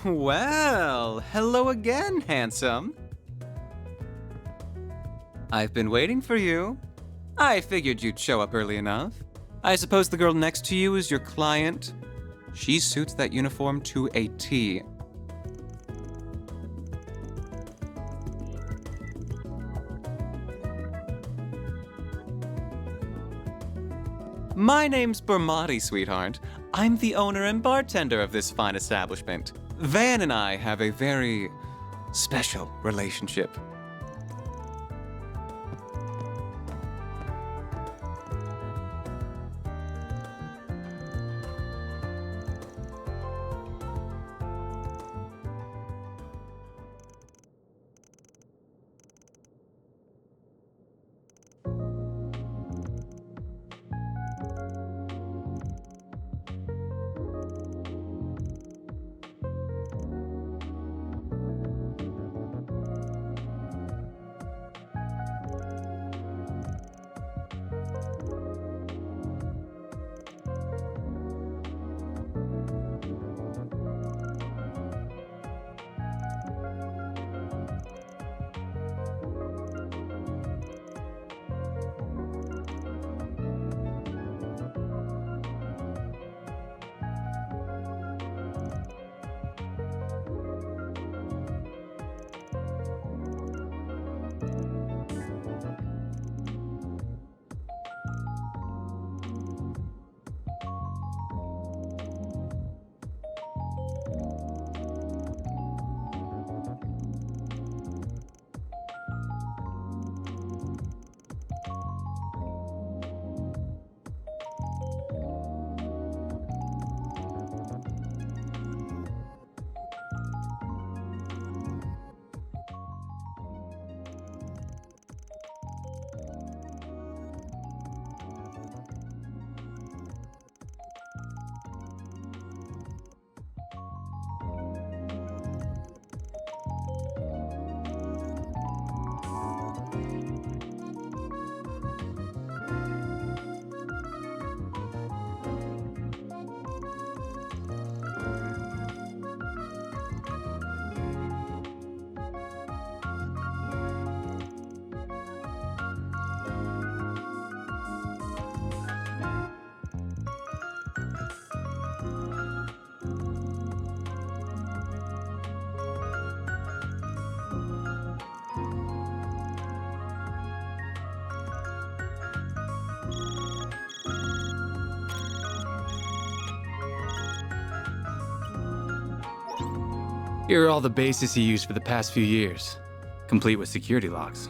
Well, hello again, handsome. I've been waiting for you. I figured you'd show up early enough. I suppose the girl next to you is your client? She suits that uniform to a T. My name's Bermati, sweetheart. I'm the owner and bartender of this fine establishment. Van and I have a very special relationship. Here are all the bases he used for the past few years, complete with security locks.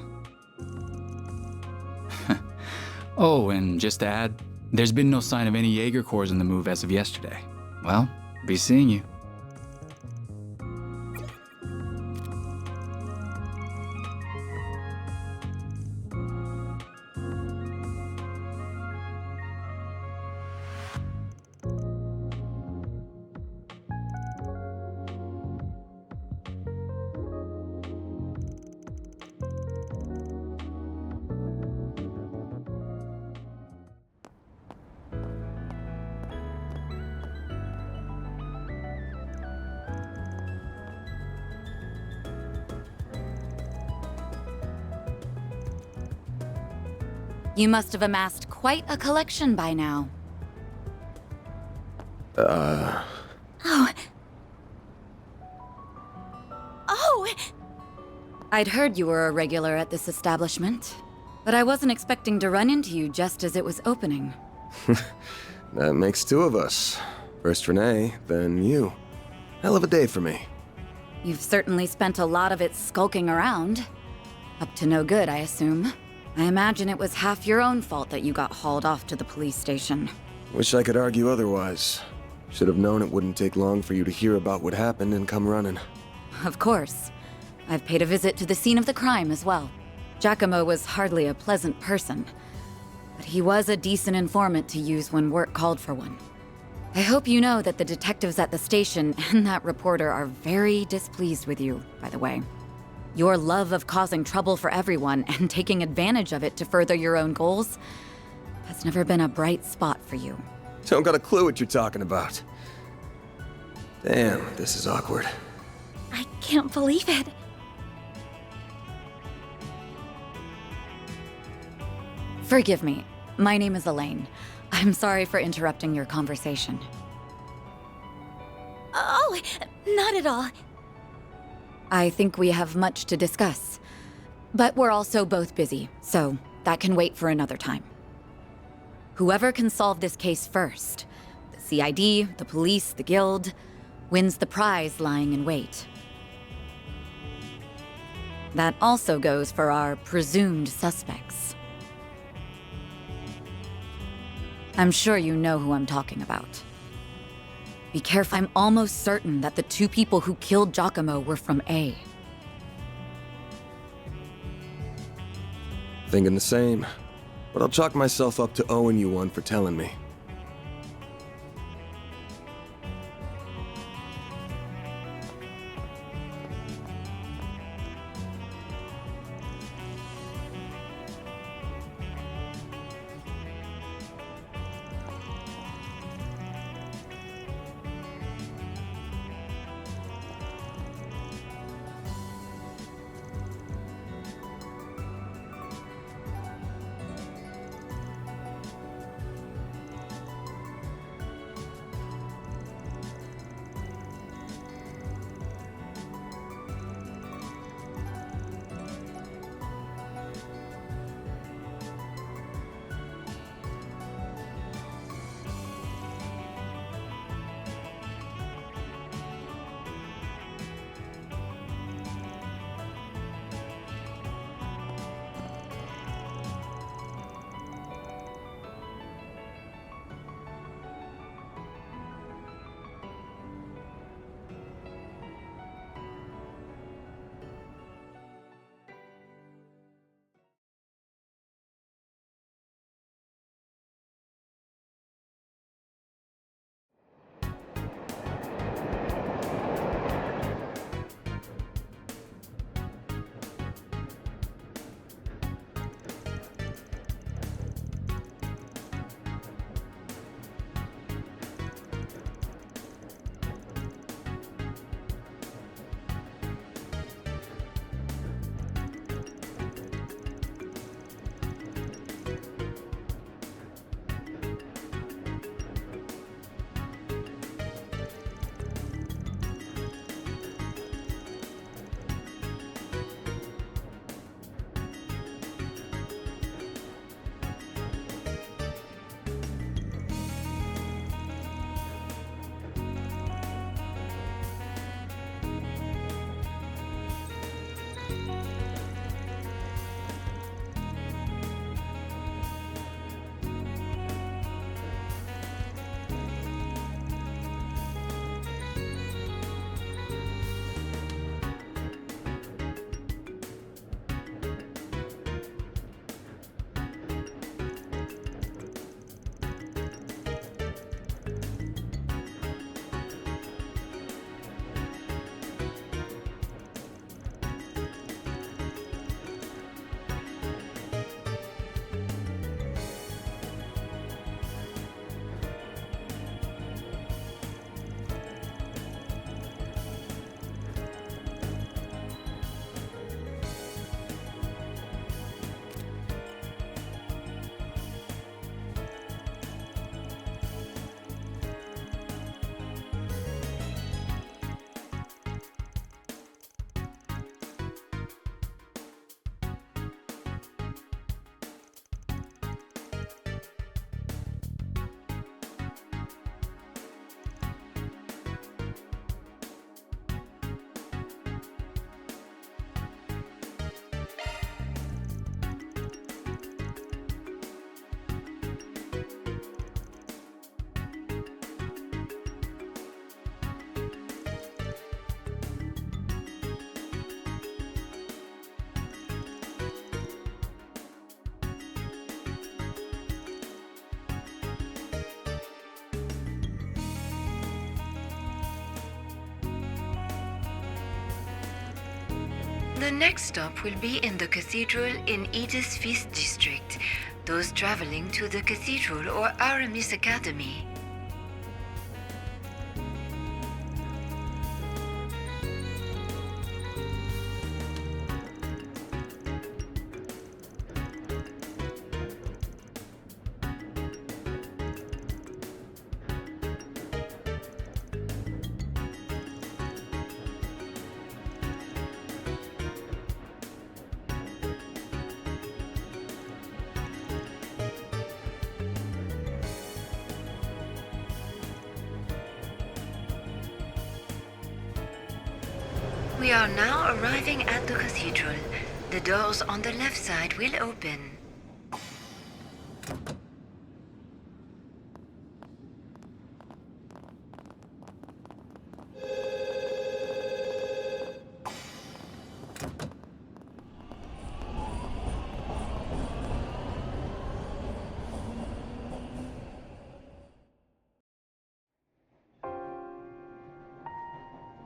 Oh, and just to add, there's been no sign of any Jaeger cores in the move as of yesterday. Well, be seeing you. You must have amassed quite a collection by now. Oh. Oh! I'd heard you were a regular at this establishment, but I wasn't expecting to run into you just as it was opening. That makes two of us. First Renee, then you. Hell of a day for me. You've certainly spent a lot of it skulking around. Up to no good, I assume. I imagine it was half your own fault that you got hauled off to the police station. Wish I could argue otherwise. Should have known it wouldn't take long for you to hear about what happened and come running. Of course. I've paid a visit to the scene of the crime as well. Giacomo was hardly a pleasant person, but he was a decent informant to use when work called for one. I hope you know that the detectives at the station and that reporter are very displeased with you, by the way. Your love of causing trouble for everyone and taking advantage of it to further your own goals has never been a bright spot for you. Don't got a clue what you're talking about. Damn, this is awkward. I can't believe it. Forgive me. My name is Elaine. I'm sorry for interrupting your conversation. Oh, not at all. I think we have much to discuss. But we're also both busy, so that can wait for another time. Whoever can solve this case first, the CID, the police, the guild, wins the prize lying in wait. That also goes for our presumed suspects. I'm sure you know who I'm talking about. Be careful. I'm almost certain that the two people who killed Giacomo were from A. Thinking the same. But I'll chalk myself up to owing you one for telling me. The next stop will be in the cathedral in Edith's 5th district. Those traveling to the cathedral or Aramis Academy. We are now arriving at the cathedral. The doors on the left side will open.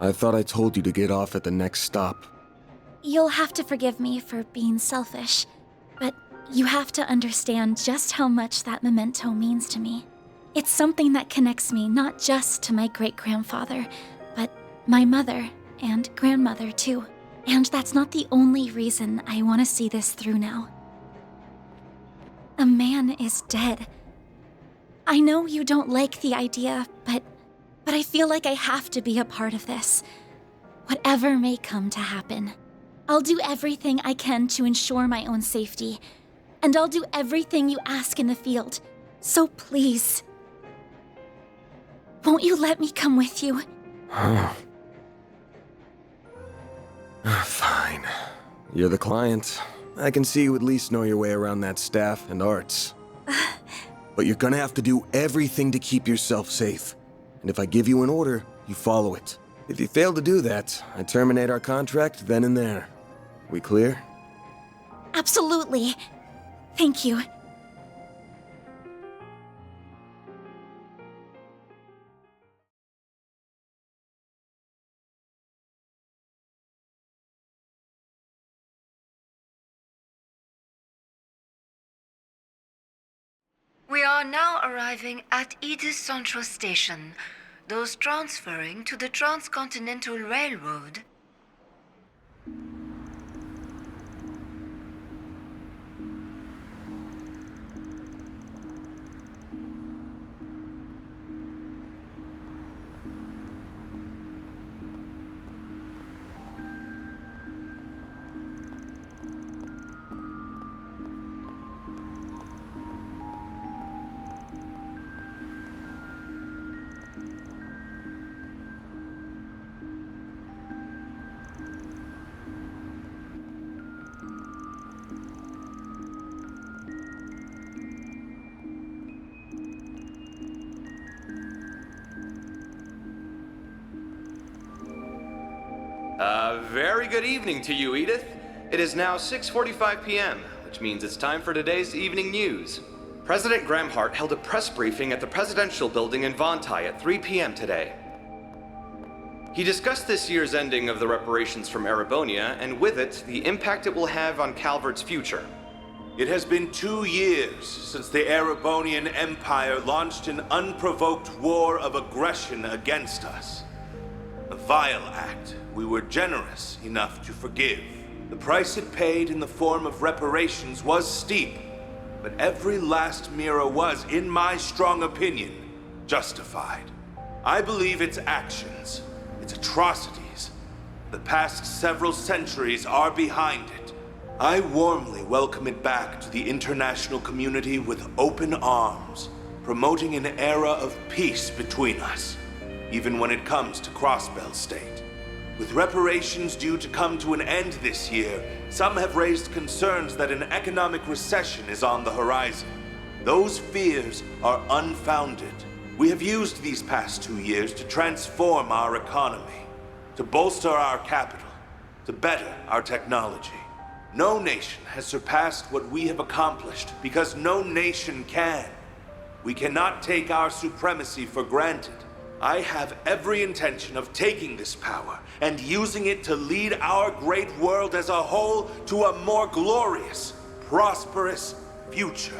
I thought I told you to get off at the next stop. You'll have to forgive me for being selfish, but you have to understand just how much that memento means to me. It's something that connects me not just to my great-grandfather, but my mother and grandmother too. And that's not the only reason I want to see this through now. A man is dead. I know you don't like the idea, but I feel like I have to be a part of this. Whatever may come to happen, I'll do everything I can to ensure my own safety, and I'll do everything you ask in the field. So please, won't you let me come with you? Fine. You're the client. I can see you at least know your way around that staff and arts. But you're gonna have to do everything to keep yourself safe. And if I give you an order, you follow it. If you fail to do that, I terminate our contract then and there. We clear? Absolutely. Thank you. We are now arriving at Edith Central Station. Those transferring to the Transcontinental Railroad. Very good evening to you, Edith. It is now 6:45 p.m., which means it's time for today's evening news. President Gramhart held a press briefing at the Presidential Building in Vontai at 3 p.m. today. He discussed this year's ending of the reparations from Erebonia, and with it, the impact it will have on Calvert's future. It has been 2 years since the Erebonian Empire launched an unprovoked war of aggression against us. A vile act we were generous enough to forgive. The price it paid in the form of reparations was steep, but every last lira was, in my strong opinion, justified. I believe its actions, its atrocities, the past several centuries are behind it. I warmly welcome it back to the international community with open arms, promoting an era of peace between us, even when it comes to Crossbell State. With reparations due to come to an end this year, some have raised concerns that an economic recession is on the horizon. Those fears are unfounded. We have used these past 2 years to transform our economy, to bolster our capital, to better our technology. No nation has surpassed what we have accomplished because no nation can. We cannot take our supremacy for granted. I have every intention of taking this power and using it to lead our great world as a whole to a more glorious, prosperous future.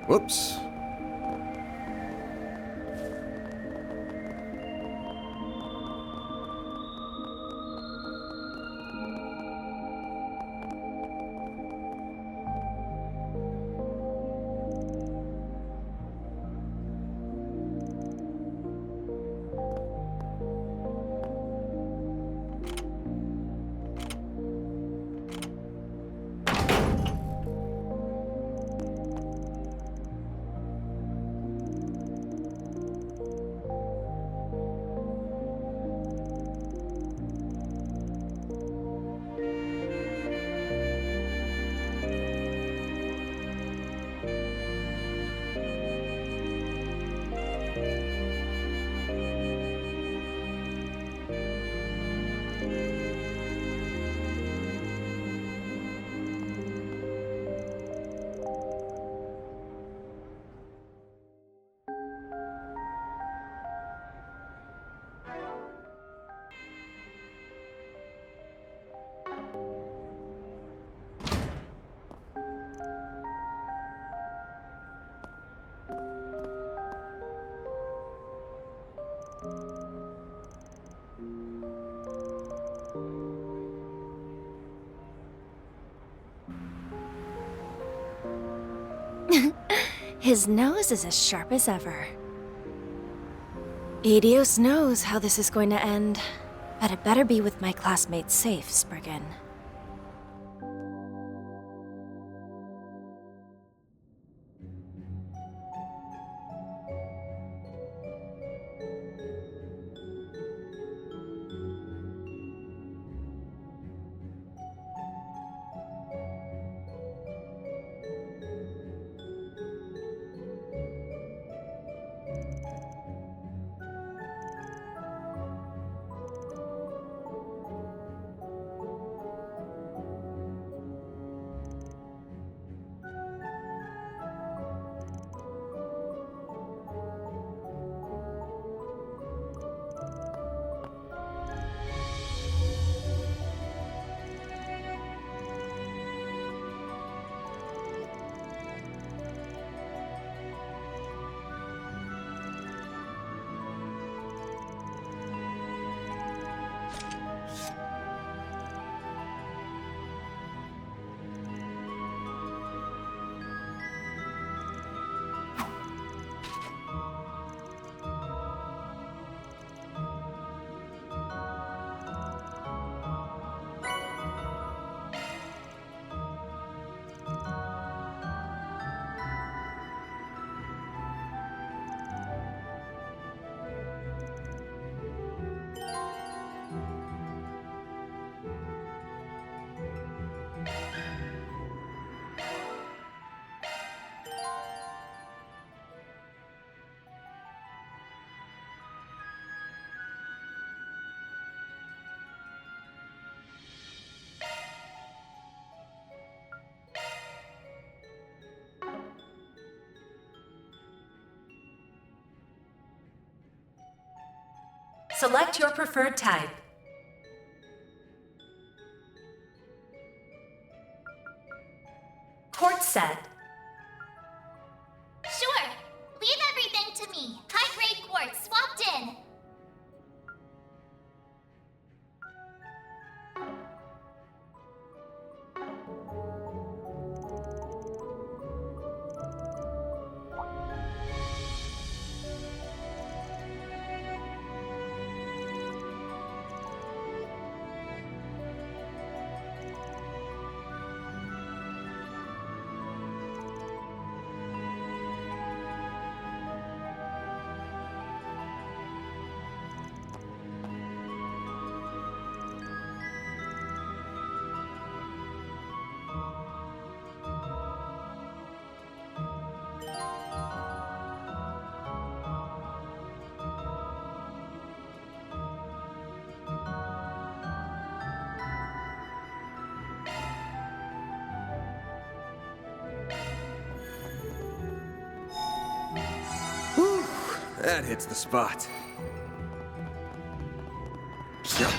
Whoops. His nose is as sharp as ever. Edios knows how this is going to end, but it better be with my classmates safe, Spriggan. Select your preferred type. Quartz set. Sure. Leave everything to me. High-grade quartz swapped in. That hits the spot. Yep.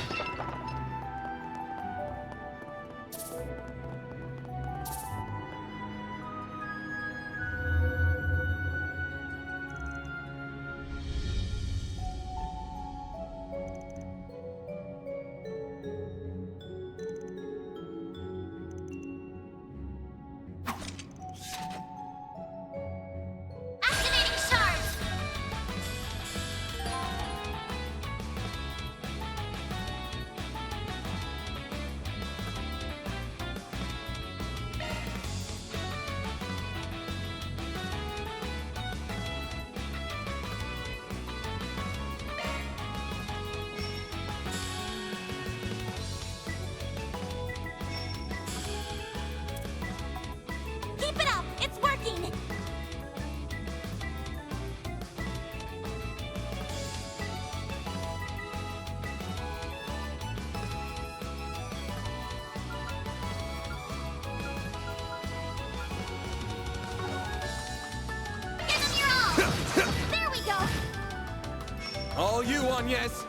All you on yes.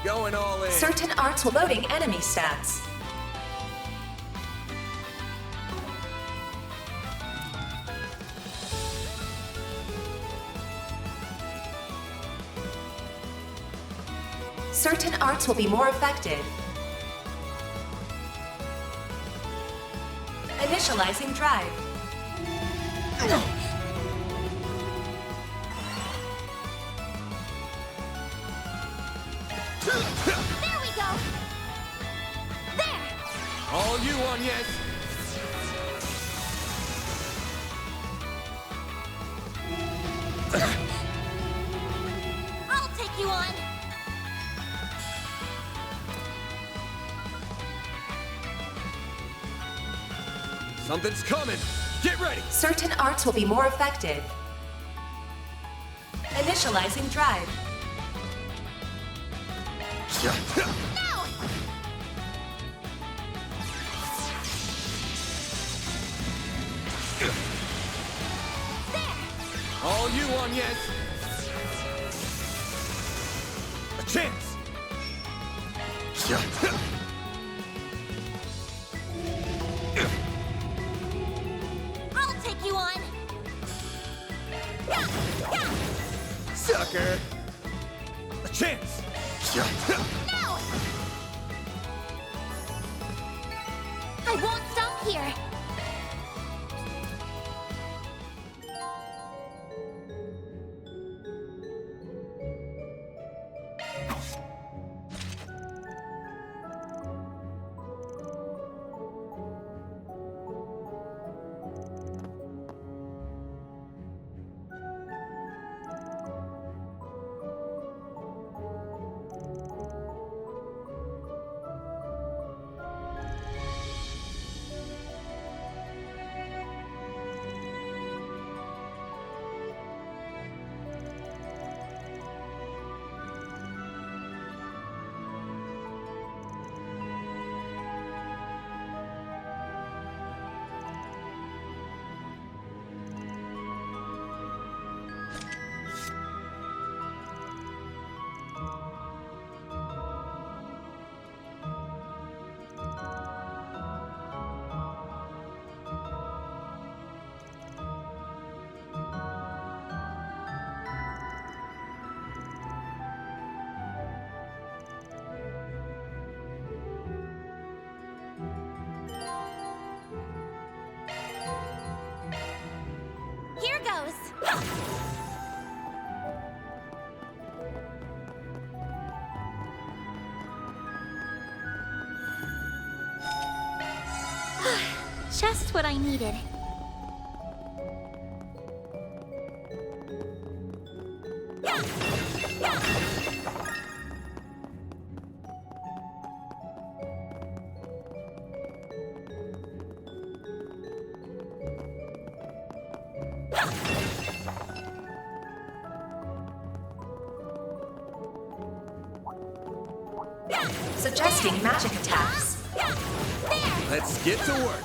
Going all in. Certain arts will loading enemy stats. Certain arts will be more effective. Initializing drive. There we go. There. All you on yes. I'll take you on. Something's coming. Get ready. Certain arts will be more effective. Initializing drive. Now. There. All you on yes. A chance. I'll take you on. Yeah, yeah. Sucker. A chance. Now. I won't stop here. Here goes. Just what I needed. Yeah! Yeah! Suggesting magic attacks. Let's get to work.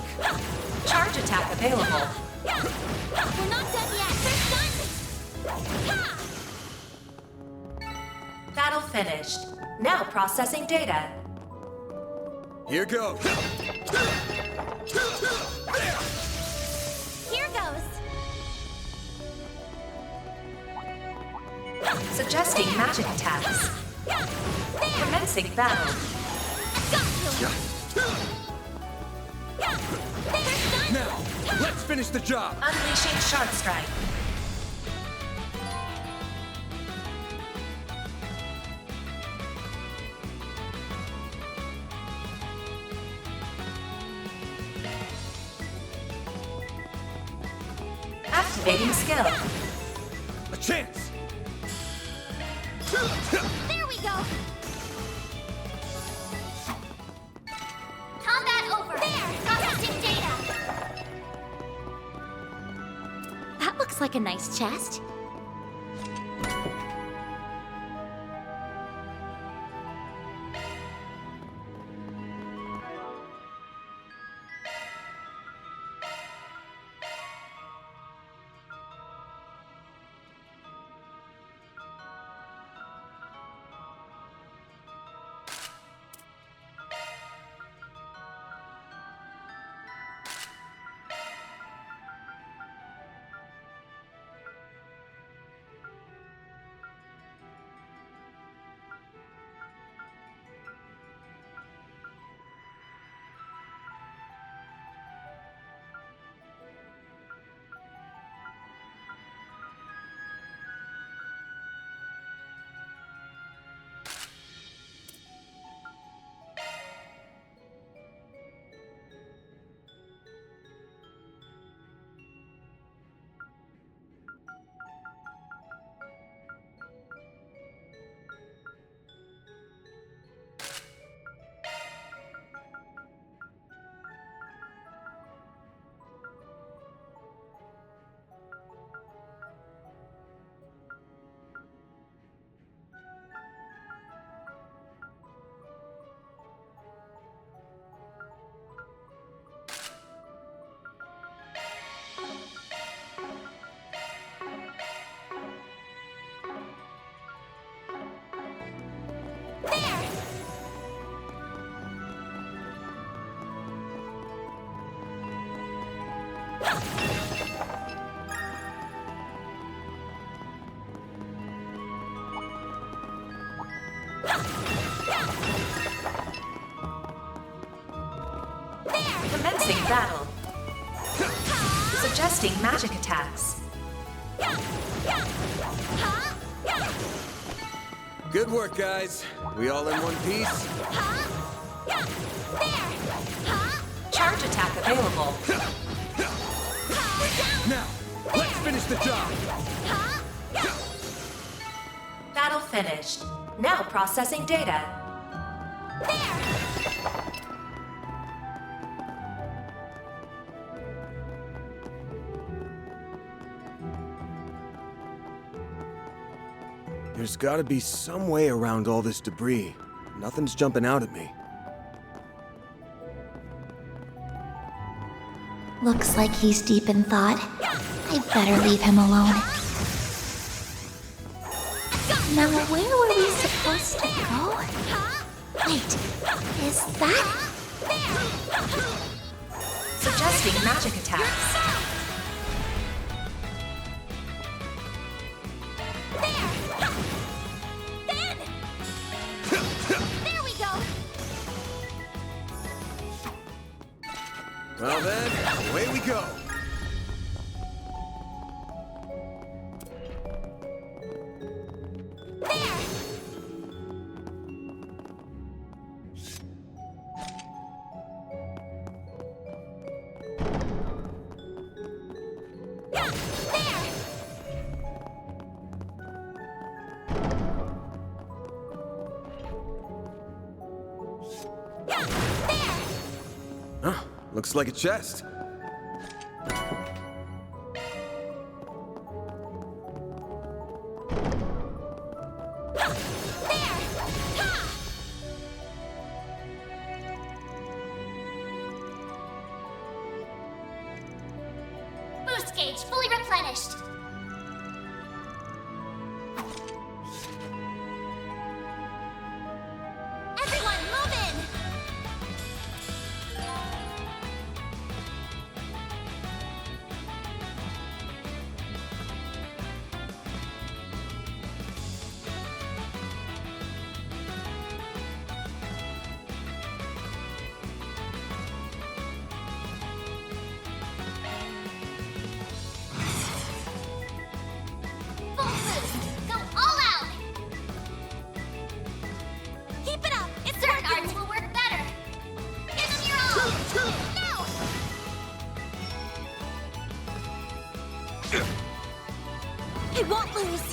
Charge attack available. We're not done yet. First done. Battle finished. Now processing data. Here goes. Here goes. Suggesting magic attacks. Commencing battle. Got you. Now, let's finish the job. Unleashing Shard Strike. Activating skill. A chance. There we go. Combat over. There. Processing data. That looks like a nice chest. Commencing battle. Suggesting magic attacks. Good work, guys. We all in one piece? Charge attack available. Now, let's finish the job. Battle finished. Now processing data. There's gotta be some way around all this debris. Nothing's jumping out at me. Looks like he's deep in thought. I better leave him alone. Now, where were we supposed to go? Wait, is that... Suggesting magic attacks. There we go! Well then, away we go. Huh, looks like a chest. Boost gauge fully replenished. Everyone, move in! Full boost! Go all out! Keep it up! It's certain arts will work better! Give them your all! No! I won't lose!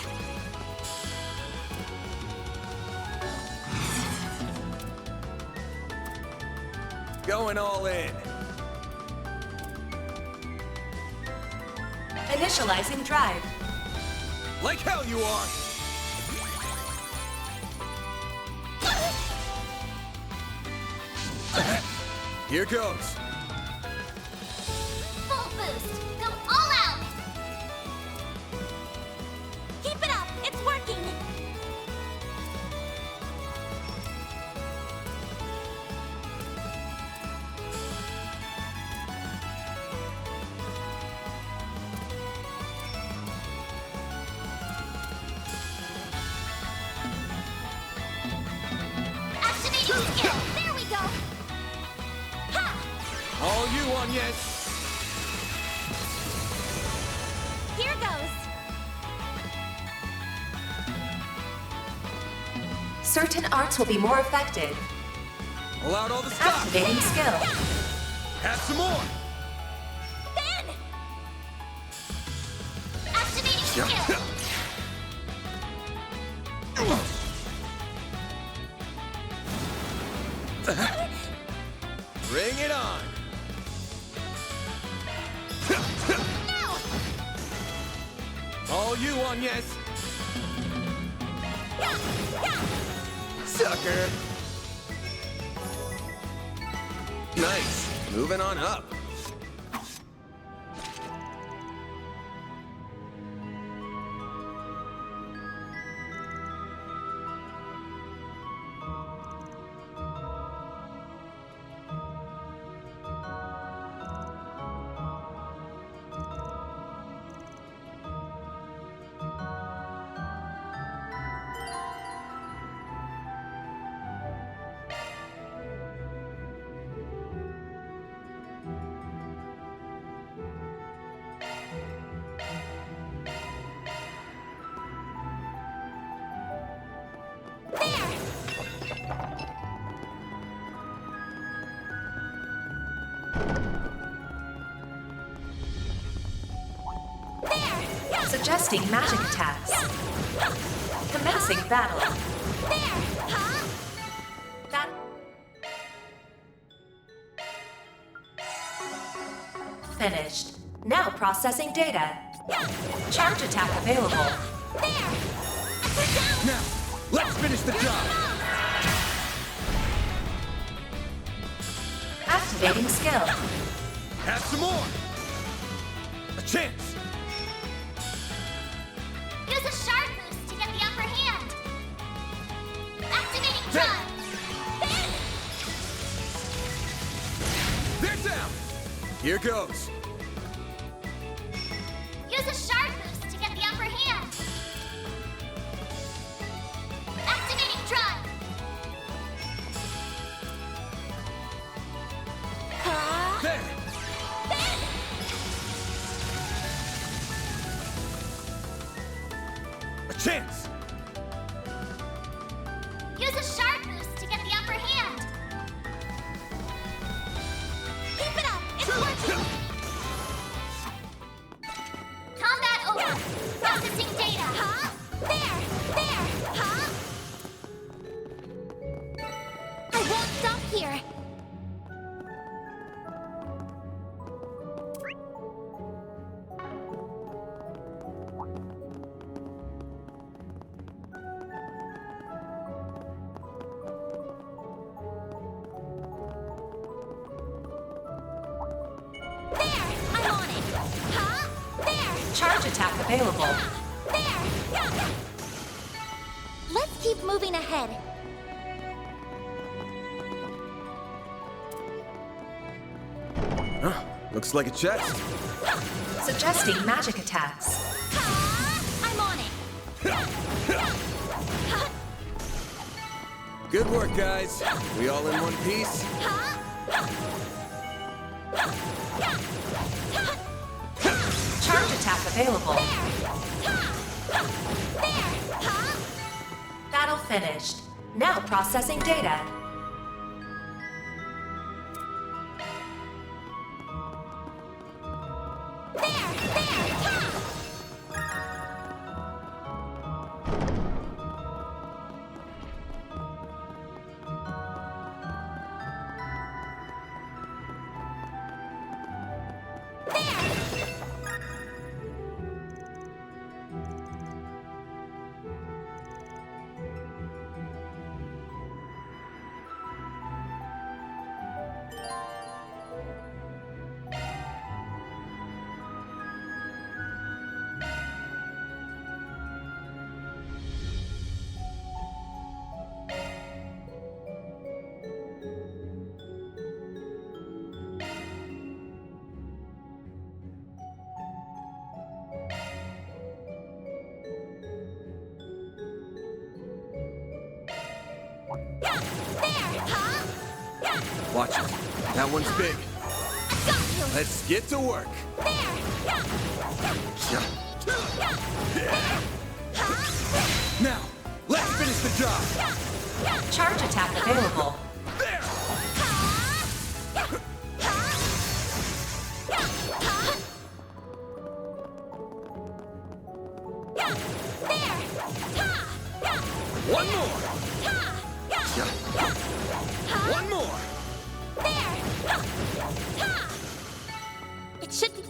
Going all in. Initializing drive. Like hell you are! Here goes. Full boost! Go all out! Keep it up! It's working! Activating skill! There we go! Ha! All you on yet? Here goes! Certain arts will be more effective. Pull out all the stops. Activating skill. Have some more. Ben! Activating skill! Bring it on. No! All you on yes? Sucker. Nice. Moving on up. Suggesting magic attacks. Commencing battle. That finished. Now processing data. Charge attack available. Now, let's finish the job! Activating skill. Have some more! A chance! Use a sharp boost to get the upper hand. Activating drive. They're down! Here goes. Use a sharp boost to get the upper hand. Activating drive. There! A chance! Use a sharp boost to get the upper hand. Keep it up. It's working. Combat over. Processing data. There. I won't stop here. I'm on it. There. Charge attack available. There. Let's keep moving ahead. Huh, looks like a chest. Suggesting magic attacks. I'm on it. Good work, guys. We all in one piece? Charge attack available. Battle finished. Now processing data. Watch it. That one's big. Let's get to work. Now, let's finish the job. Charge attack available. There! One more! One more! It should be.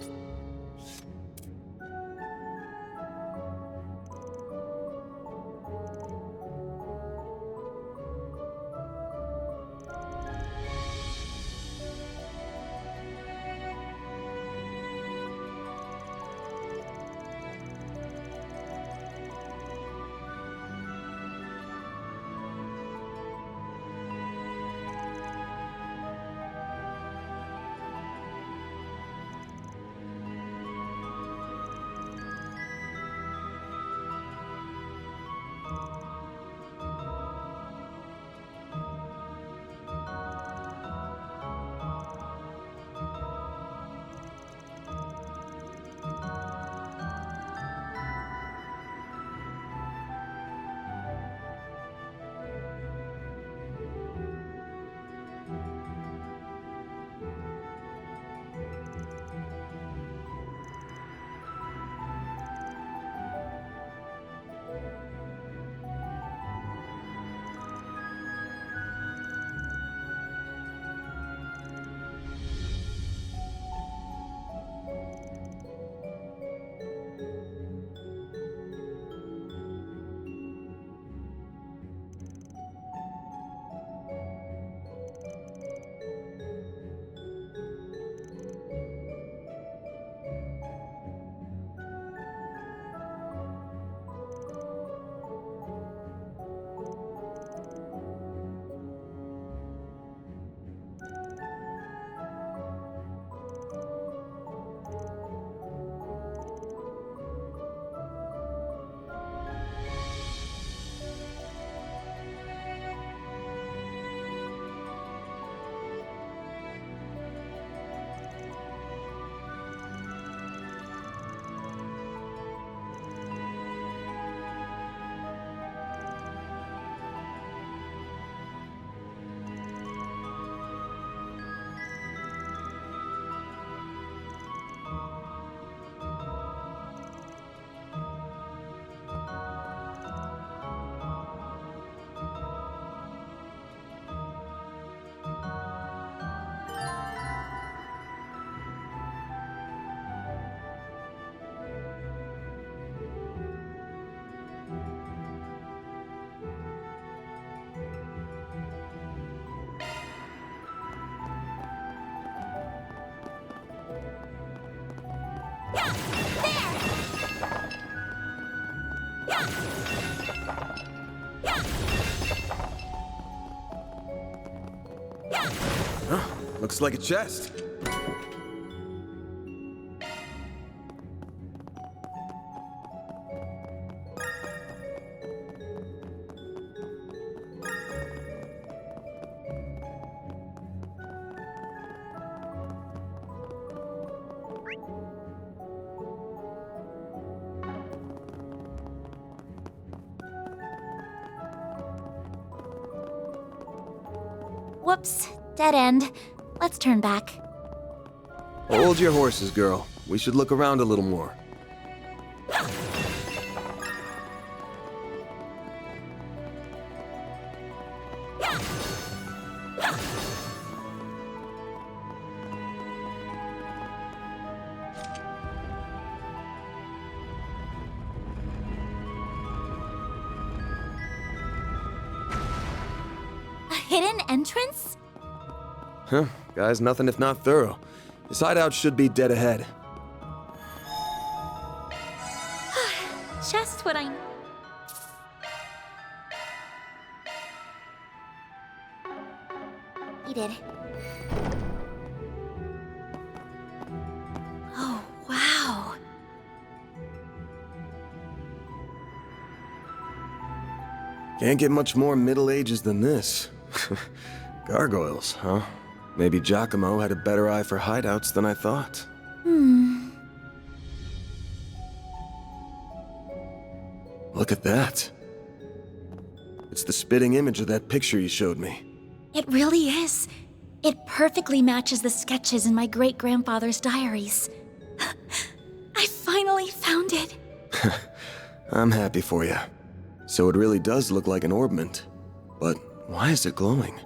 Looks like a chest. Whoops, dead end. Let's turn back. Hold your horses, girl. We should look around a little more. A hidden entrance? Huh, guy's nothing if not thorough. This hideout should be dead ahead. Just what I... needed. Oh, wow. Can't get much more Middle Ages than this. Gargoyles, huh? Maybe Giacomo had a better eye for hideouts than I thought. Look at that. It's the spitting image of that picture you showed me. It really is. It perfectly matches the sketches in my great-grandfather's diaries. I finally found it. I'm happy for you. So it really does look like an orbment. But why is it glowing?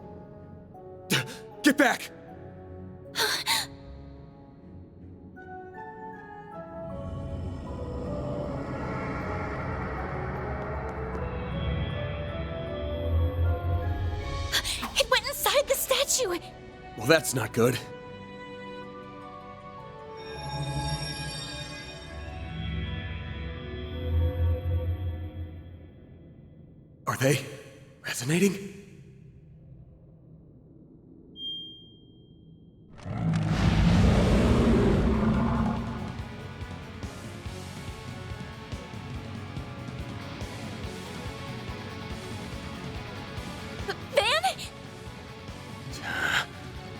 Get back! It went inside the statue! Well, that's not good. Are they resonating?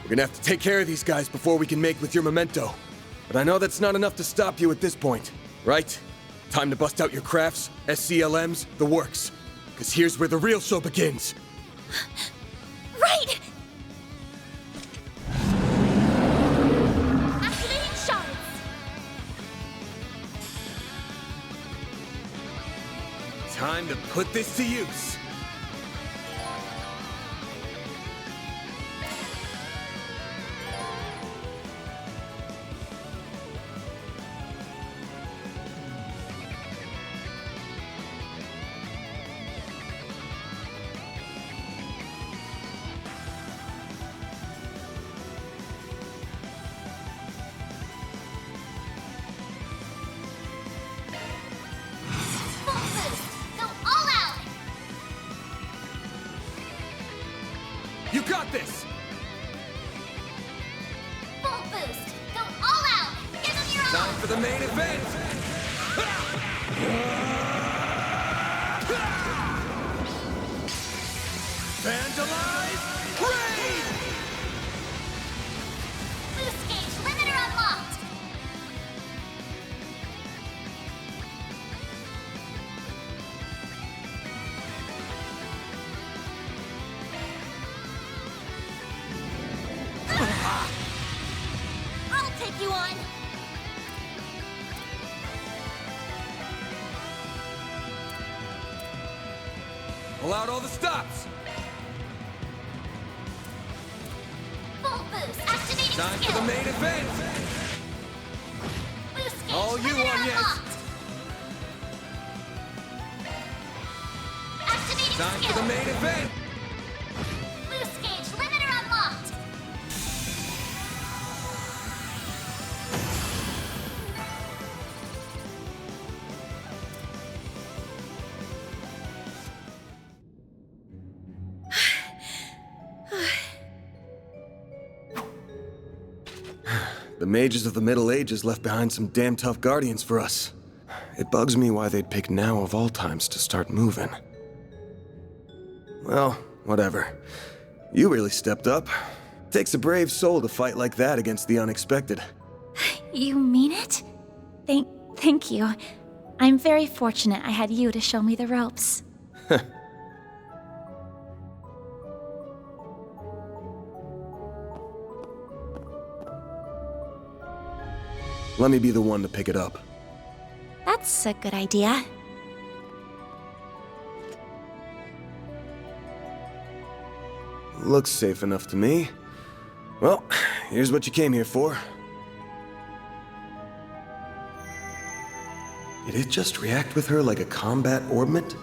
We're gonna have to take care of these guys before we can make with your memento. But I know that's not enough to stop you at this point, right? Time to bust out your crafts, SCLMs, the works. Because here's where the real show begins. Right! Activating shards! Time to put this to use. You got this! Full boost! Go all out! Give them your Time for the main event! Vandalize! Raid! Boost gauge limiter unlocked! I'll take you on! Pull out all the stops! Full boost! Activating Time skill! for the main event! Boost gauge All you limiter on, yes. unlocked! Activating Time skill! for the main event! Boost gauge limiter unlocked! mages of the Middle Ages left behind some damn tough guardians for us. It bugs me why they'd pick now of all times to start moving. Well, whatever. You really stepped up. Takes a brave soul to fight like that against the unexpected. You mean it? Thank you. I'm very fortunate I had you to show me the ropes. Let me be the one to pick it up. That's a good idea. Looks safe enough to me. Well, here's what you came here for. Did it just react with her like a combat orbment?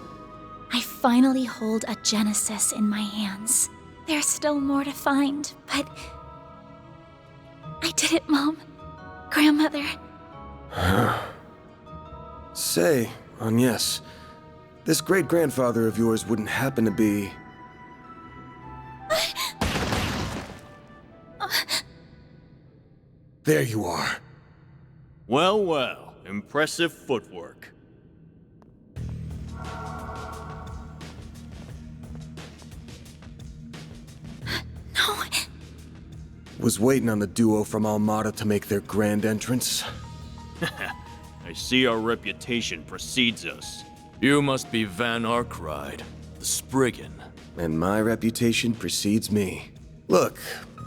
I finally hold a Genesis in my hands. There's still more to find, but... I did it, Mom. Grandmother. Say, Agnes, this great-grandfather of yours wouldn't happen to be... There you are. Well, well, impressive footwork. No. Was waiting on the duo from Almada to make their grand entrance. I see our reputation precedes us. You must be Van Arkride, the Spriggan. And my reputation precedes me. Look,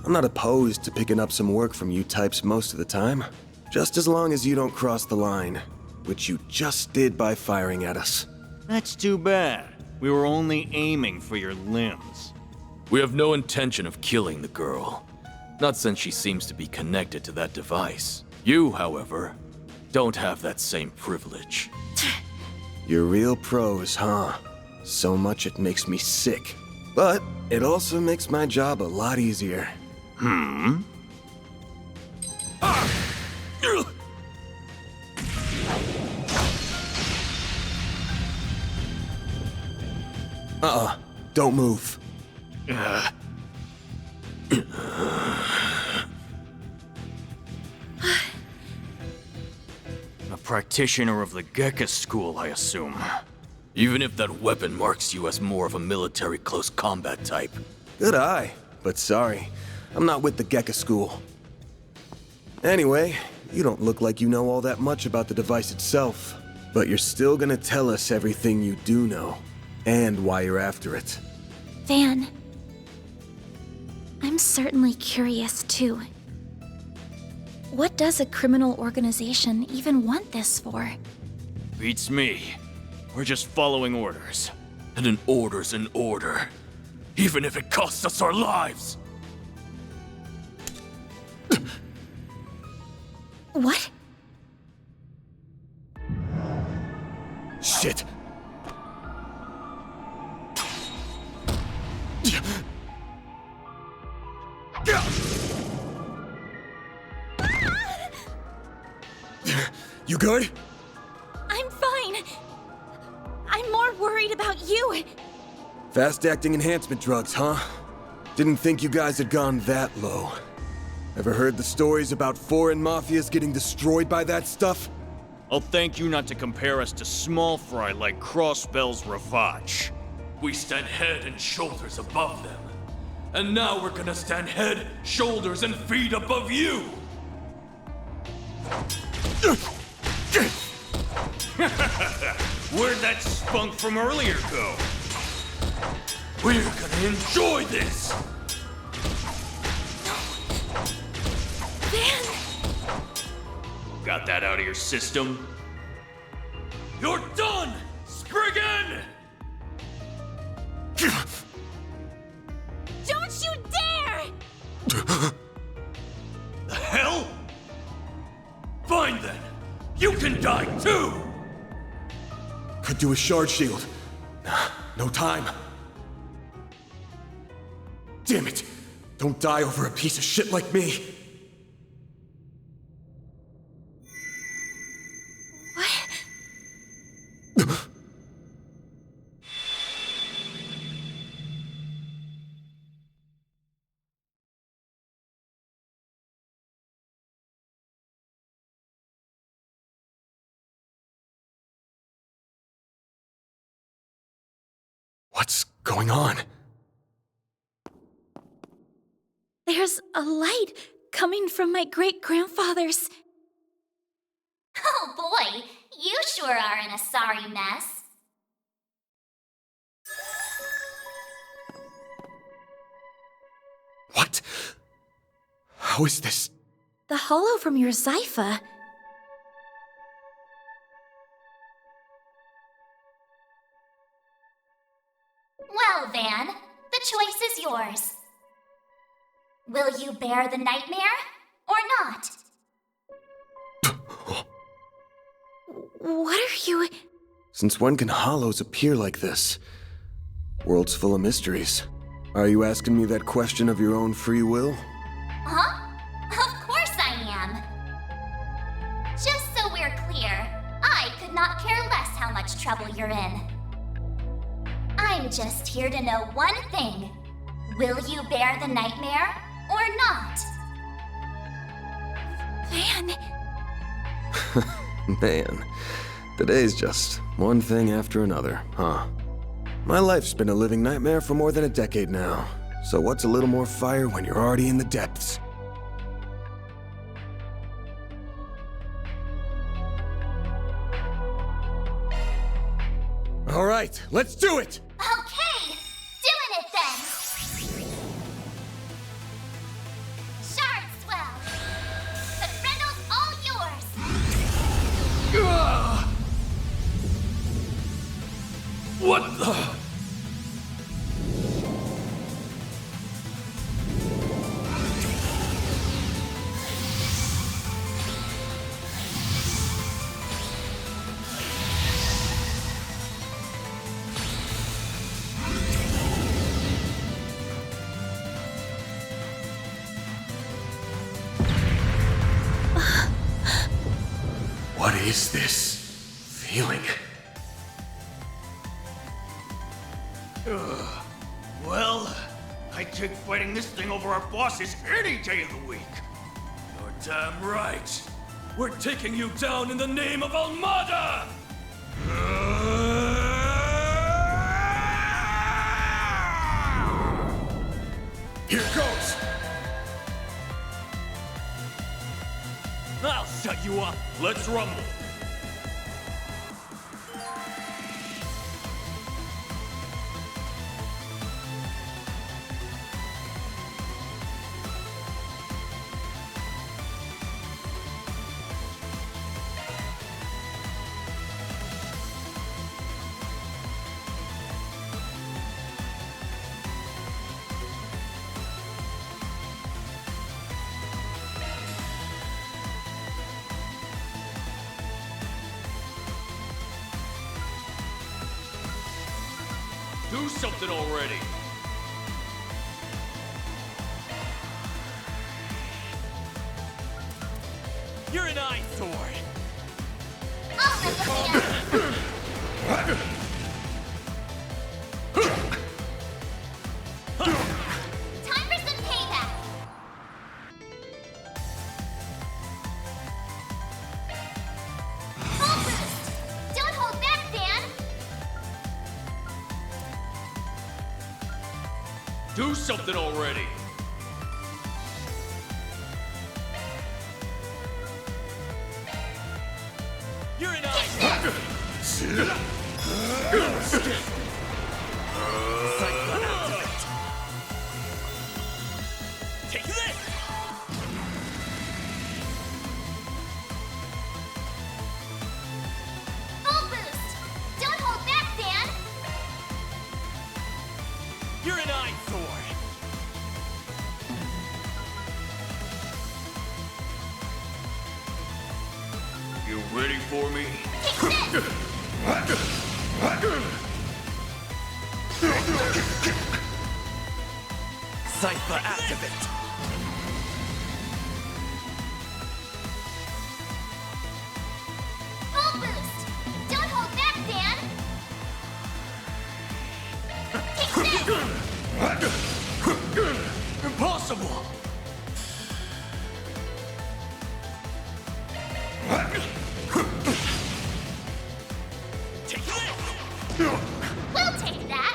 I'm not opposed to picking up some work from you types most of the time. Just as long as you don't cross the line, which you just did by firing at us. That's too bad. We were only aiming for your limbs. We have no intention of killing the girl. Not since she seems to be connected to that device. You, however, don't have that same privilege. You're real pros, huh? So much it makes me sick. But it also makes my job a lot easier. Don't move. A practitioner of the Gekka school, I assume. Even if that weapon marks you as more of a military close combat type. Good eye, but sorry. I'm not with the Gekka school. Anyway, you don't look like you know all that much about the device itself. But you're still gonna tell us everything you do know. And why you're after it. Van. I'm certainly curious, too. What does a criminal organization even want this for? Beats me. We're just following orders. And an order's an order. Even if it costs us our lives! What? Shit! You good? I'm fine. I'm more worried about you. Fast-acting enhancement drugs, huh? Didn't think you guys had gone that low. Ever heard the stories about foreign mafias getting destroyed by that stuff? I'll thank you not to compare us to small fry like Crossbell's Ravage. We stand head and shoulders above them. And now we're gonna stand head, shoulders, and feet above you! Where'd that spunk from earlier go? We're gonna enjoy this! Van! Got that out of your system? You're done, Spriggan! Don't you dare! The hell? Fine then. You can die too! Could do a shard shield. No time. Damn it! Don't die over a piece of shit like me! What's going on? There's a light coming from my great-grandfather's. Oh boy, you sure are in a sorry mess. What? How is this? The hollow from your Zypha. Well, Van, the choice is yours. Will you bear the nightmare, or not? What are you... Since when can hollows appear like this? World's full of mysteries. Are you asking me that question of your own free will? Huh? Of course I am. Just so we're clear, I could not care less how much trouble you're in. I'm just here to know one thing. Will you bear the nightmare, or not? Van... Man, today's just one thing after another, huh? My life's been a living nightmare for more than a decade now. So what's a little more fire when you're already in the depths? All right, let's do it! Okay, doing it then! Shard swell! The Brindle's all yours! What the? What is this feeling? Well, I'd take fighting this thing over our bosses any day of the week. You're damn right. We're taking you down in the name of Almada! Here goes! I'll shut you up. Let's rumble. Do something already. You're an eyesore. I'll live with you. Time for some payback. Full boost. Don't hold back, Dan. Do something already. You're an eyesore. Take this. Full boost. Don't hold back, Dan. You're an eyesore. You ready for me? Take this. Cypher activate. Full boost. Don't hold back, Dan. Take this. Impossible. Take this. We'll take that.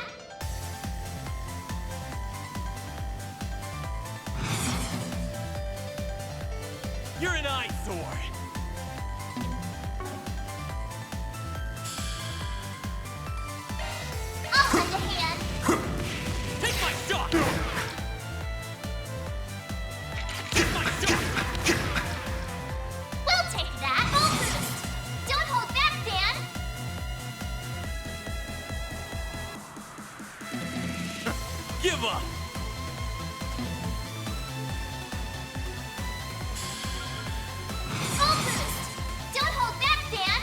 give up! Full boost! Don't hold back, Dan!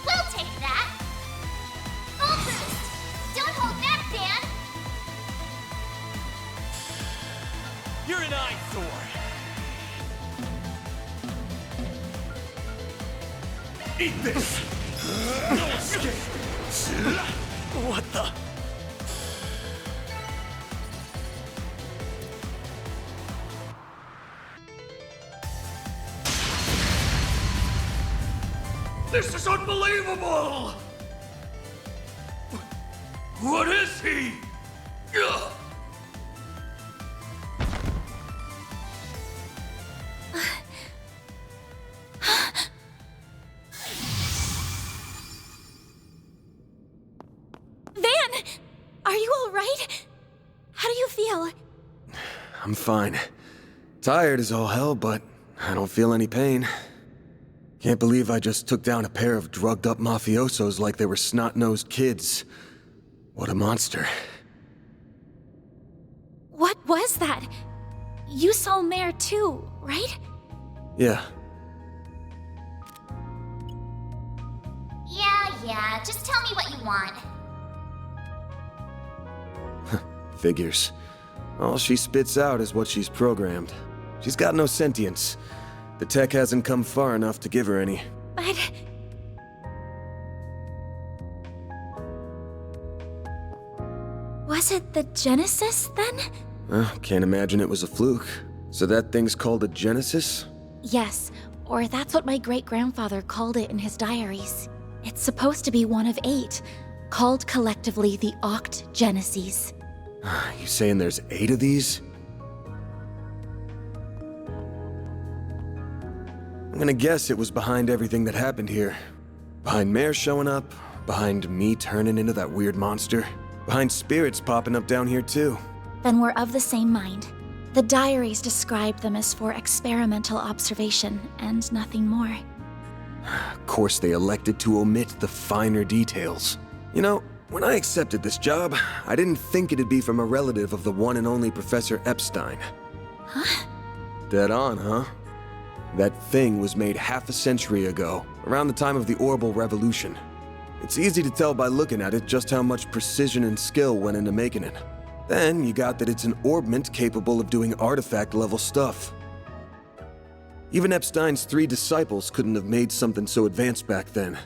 We'll take that! Full boost! Don't hold back, Dan! You're an eyesore! Eat this! No escape! What the? This is unbelievable! What is he? Ugh. Van! Are you alright? How do you feel? I'm fine. Tired as all hell, but I don't feel any pain. Can't believe I just took down a pair of drugged-up mafiosos like they were snot-nosed kids. What a monster. What was that? You saw Mare too, right? Yeah, Yeah, just tell me what you want. figures. All she spits out is what she's programmed. She's got no sentience. The tech hasn't come far enough to give her any. But... was it the Genesis, then? Can't imagine it was a fluke. So that thing's called a Genesis? Yes, or that's what my great-grandfather called it in his diaries. It's supposed to be one of 8, called collectively the Oct Geneses. You saying there's 8 of these? I'm gonna guess it was behind everything that happened here. Behind Mare showing up, behind me turning into that weird monster, behind spirits popping up down here too. Then we're of the same mind. The diaries described them as for experimental observation, and nothing more. Of course they elected to omit the finer details. You know, when I accepted this job, I didn't think it'd be from a relative of the one and only Professor Epstein. Huh? Dead on, huh? That thing was made half a century ago, around the time of the Orbital Revolution. It's easy to tell by looking at it just how much precision and skill went into making it. Then you got that it's an orbment capable of doing artifact-level stuff. Even Epstein's 3 disciples couldn't have made something so advanced back then.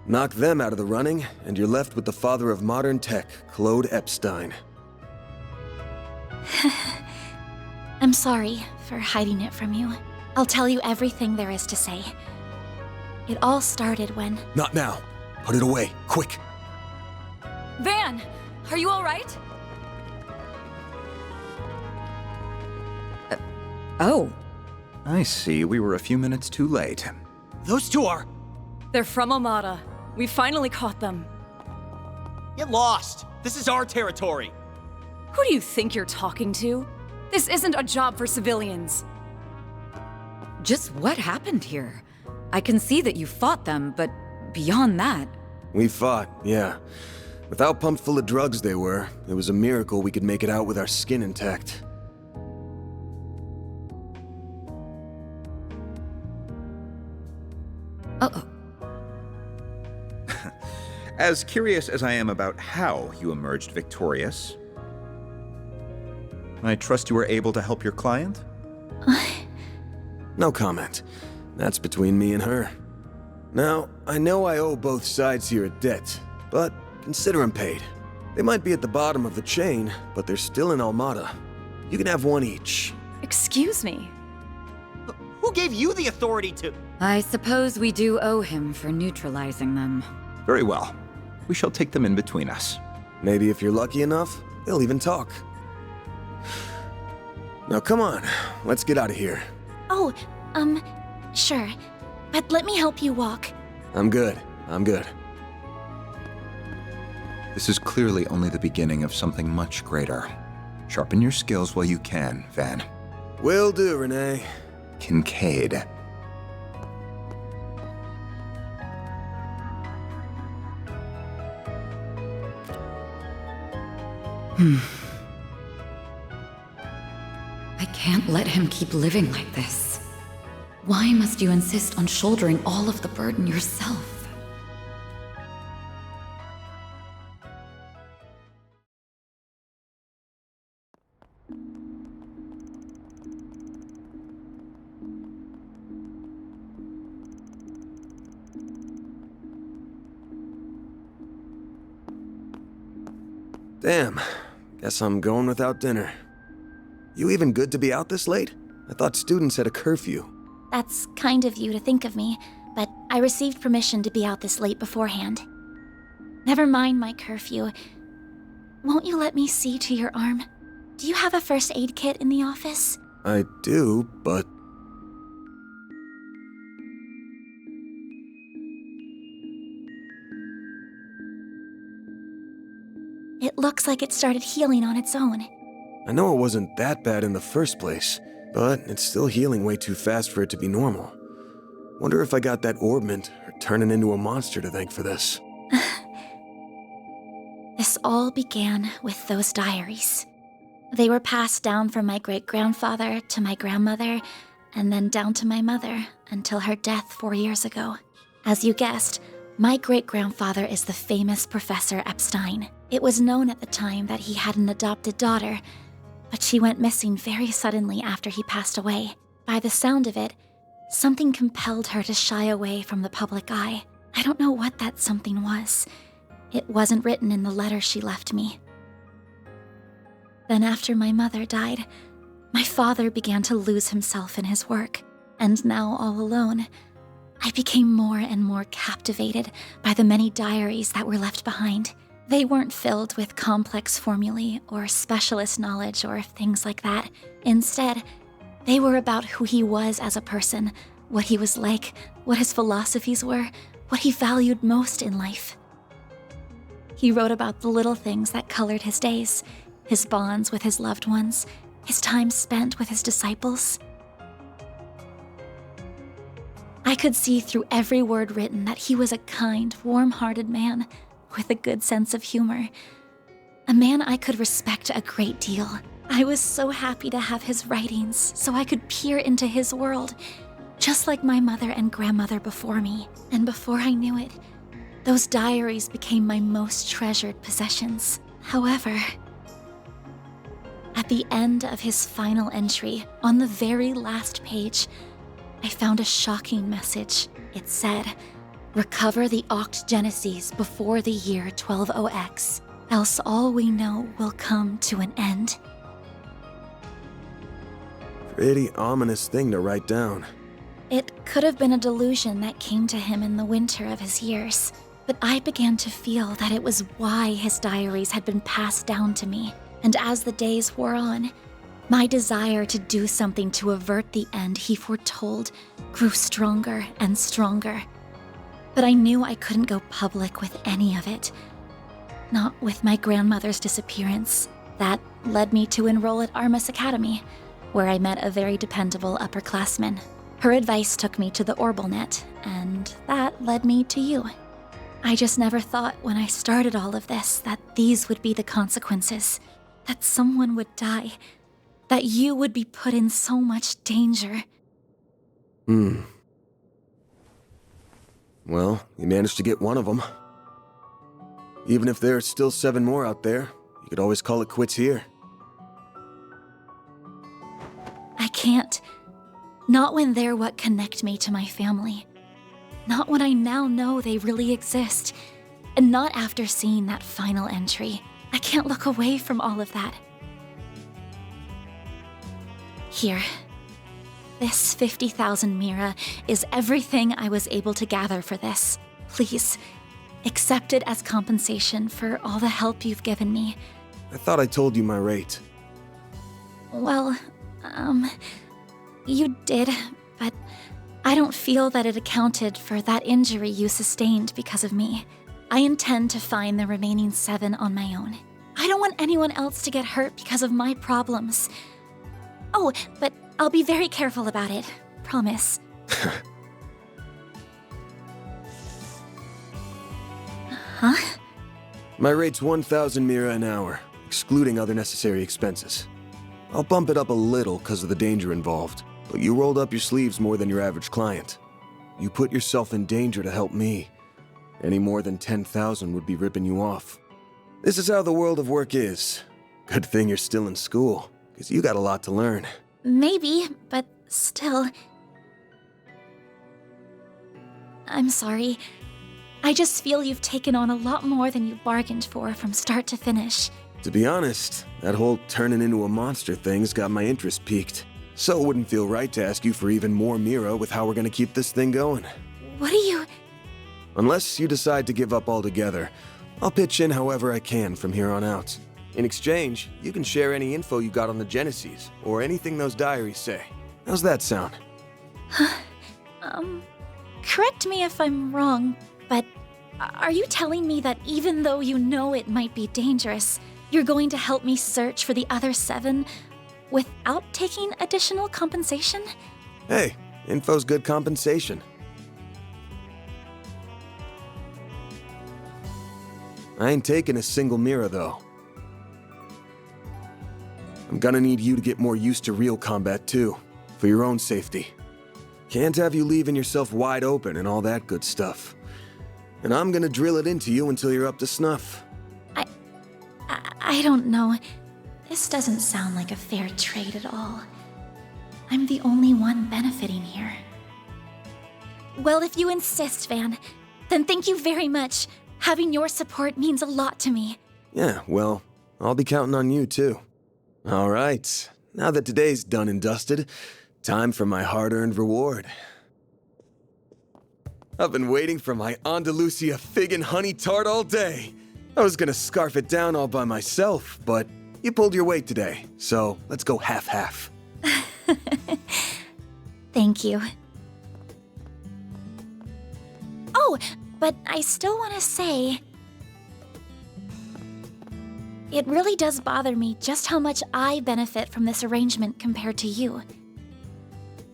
Knock them out of the running, and you're left with the father of modern tech, Claude Epstein. I'm sorry for hiding it from you. I'll tell you everything there is to say. It all started when... Not now. Put it away, quick. Van, are you all right? Oh. I see. We were a few minutes too late. Those 2 are... They're from Armada. We finally caught them. Get lost! This is our territory! Who do you think you're talking to? This isn't a job for civilians. Just what happened here? I can see that you fought them, but beyond that... We fought, yeah. With how pumped full of drugs they were, it was a miracle we could make it out with our skin intact. Uh-oh. As curious as I am about how you emerged victorious, I trust you were able to help your client? No comment. That's between me and her. Now, I know I owe both sides here a debt, but consider 'em paid. They might be at the bottom of the chain, but they're still in Armada. You can have one each. Excuse me. Who gave you the authority to... I suppose we do owe him for neutralizing them. Very well. We shall take them in between us. Maybe if you're lucky enough, they'll even talk. Now come on, let's get out of here. Oh, sure. But let me help you walk. I'm good. This is clearly only the beginning of something much greater. Sharpen your skills while you can, Van. Will do, Renee. Kincaid. I can't let him keep living like this. Why must you insist on shouldering all of the burden yourself? Damn. Guess I'm going without dinner. You even good to be out this late? I thought students had a curfew. That's kind of you to think of me, but I received permission to be out this late beforehand. Never mind my curfew. Won't you let me see to your arm? Do you have a first aid kit in the office? I do, but... It looks like it started healing on its own. I know it wasn't that bad in the first place, but it's still healing way too fast for it to be normal. Wonder if I got that orbment or turning into a monster to thank for this. This all began with those diaries. They were passed down from my great-grandfather to my grandmother, and then down to my mother until her death 4 years ago. As you guessed, my great-grandfather is the famous Professor Epstein. It was known at the time that he had an adopted daughter, but she went missing very suddenly after he passed away. By the sound of it, something compelled her to shy away from the public eye. I don't know what that something was. It wasn't written in the letter she left me. Then after my mother died, my father began to lose himself in his work, and now all alone, I became more and more captivated by the many diaries that were left behind. They weren't filled with complex formulae or specialist knowledge or things like that. Instead, they were about who he was as a person, what he was like, what his philosophies were, what he valued most in life. He wrote about the little things that colored his days, his bonds with his loved ones, his time spent with his disciples. I could see through every word written that he was a kind, warm-hearted man with a good sense of humor. A man I could respect a great deal. I was so happy to have his writings so I could peer into his world, just like my mother and grandmother before me. And before I knew it, those diaries became my most treasured possessions. However, at the end of his final entry, on the very last page, I found a shocking message. It said, "Recover the Oct Genesis before the year 120X, else all we know will come to an end." Pretty ominous thing to write down. It could have been a delusion that came to him in the winter of his years, but I began to feel that it was why his diaries had been passed down to me. And as the days wore on, my desire to do something to avert the end he foretold grew stronger and stronger. But I knew I couldn't go public with any of it. Not with my grandmother's disappearance. That led me to enroll at Armus Academy, where I met a very dependable upperclassman. Her advice took me to the Orbalnet, and that led me to you. I just never thought when I started all of this that these would be the consequences. That someone would die. That you would be put in so much danger. Well, you managed to get one of them. Even if there are still 7 more out there, you could always call it quits here. I can't. Not when they're what connect me to my family. Not when I now know they really exist. And not after seeing that final entry. I can't look away from all of that. Here. This 50,000 Mira is everything I was able to gather for this. Please, accept it as compensation for all the help you've given me. I thought I told you my rate. Well, you did, but I don't feel that it accounted for that injury you sustained because of me. I intend to find the remaining 7 on my own. I don't want anyone else to get hurt because of my problems. Oh, but I'll be very careful about it. Promise. Huh? My rate's 1,000 mira an hour, excluding other necessary expenses. I'll bump it up a little because of the danger involved, but you rolled up your sleeves more than your average client. You put yourself in danger to help me. Any more than 10,000 would be ripping you off. This is how the world of work is. Good thing you're still in school, because you got a lot to learn. Maybe, but still. I'm sorry. I just feel you've taken on a lot more than you bargained for from start to finish. To be honest, that whole turning into a monster thing's got my interest piqued. So it wouldn't feel right to ask you for even more Mira with how we're gonna keep this thing going. What do you... Unless you decide to give up altogether, I'll pitch in however I can from here on out. In exchange, you can share any info you got on the Genesis, or anything those diaries say. How's that sound? Correct me if I'm wrong, but are you telling me that even though you know it might be dangerous, you're going to help me search for the other 7 without taking additional compensation? Hey, info's good compensation. I ain't taking a single Mira, though. I'm gonna need you to get more used to real combat, too, for your own safety. Can't have you leaving yourself wide open and all that good stuff. And I'm gonna drill it into you until you're up to snuff. I don't know. This doesn't sound like a fair trade at all. I'm the only one benefiting here. Well, if you insist, Van, then thank you very much. Having your support means a lot to me. Yeah, well, I'll be counting on you, too. All right, now that today's done and dusted, time for my hard-earned reward. I've been waiting for my Andalusia fig and honey tart all day. I was gonna scarf it down all by myself, but you pulled your weight today, so let's go half-half. Thank you. Oh, but I still want to say... It really does bother me just how much I benefit from this arrangement compared to you.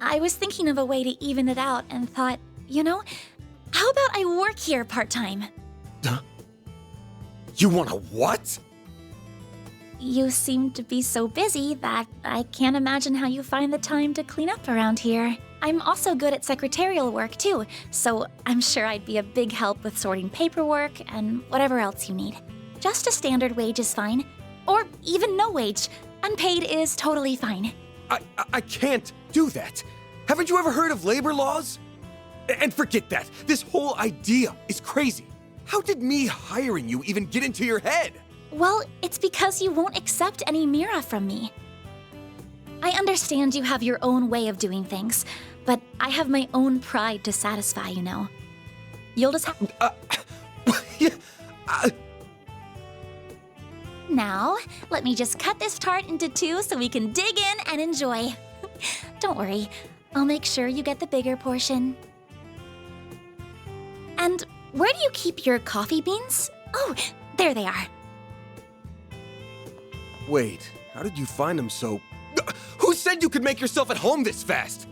I was thinking of a way to even it out and thought, you know, how about I work here part-time? You want a what? You seem to be so busy that I can't imagine how you find the time to clean up around here. I'm also good at secretarial work too, so I'm sure I'd be a big help with sorting paperwork and whatever else you need. Just a standard wage is fine. Or even no wage. Unpaid is totally fine. I can't do that. Haven't you ever heard of labor laws? And forget that. This whole idea is crazy. How did me hiring you even get into your head? Well, it's because you won't accept any Mira from me. I understand you have your own way of doing things, but I have my own pride to satisfy, you know. You'll just have... Now, let me just cut this tart into 2 so we can dig in and enjoy. Don't worry, I'll make sure you get the bigger portion. And where do you keep your coffee beans? Oh, there they are. Wait, how did you find them so... Who said you could make yourself at home this fast?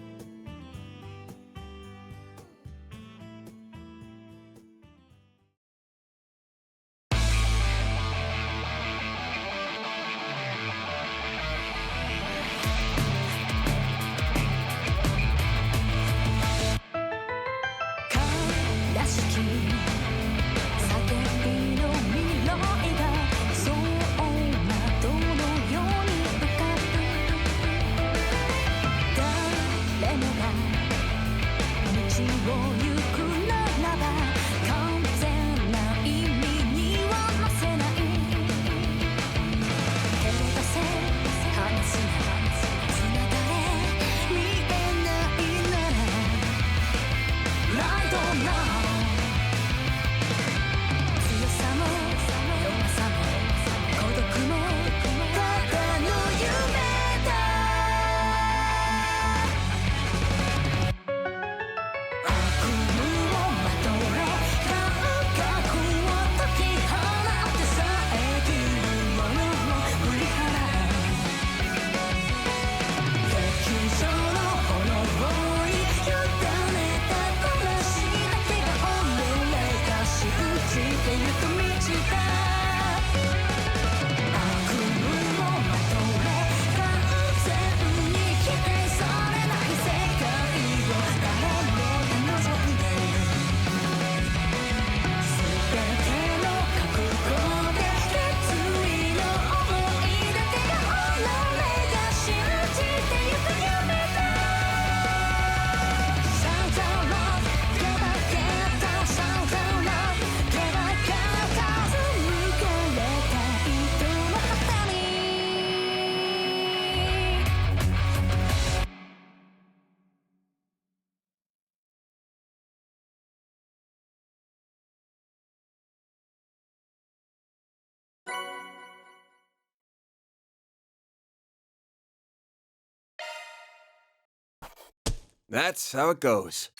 That's how it goes.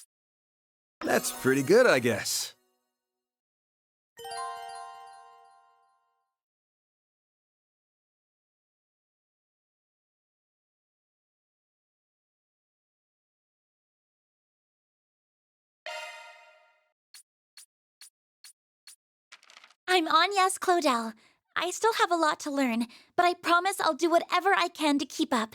That's pretty good, I guess. I'm Agnes Claudel. I still have a lot to learn, but I promise I'll do whatever I can to keep up.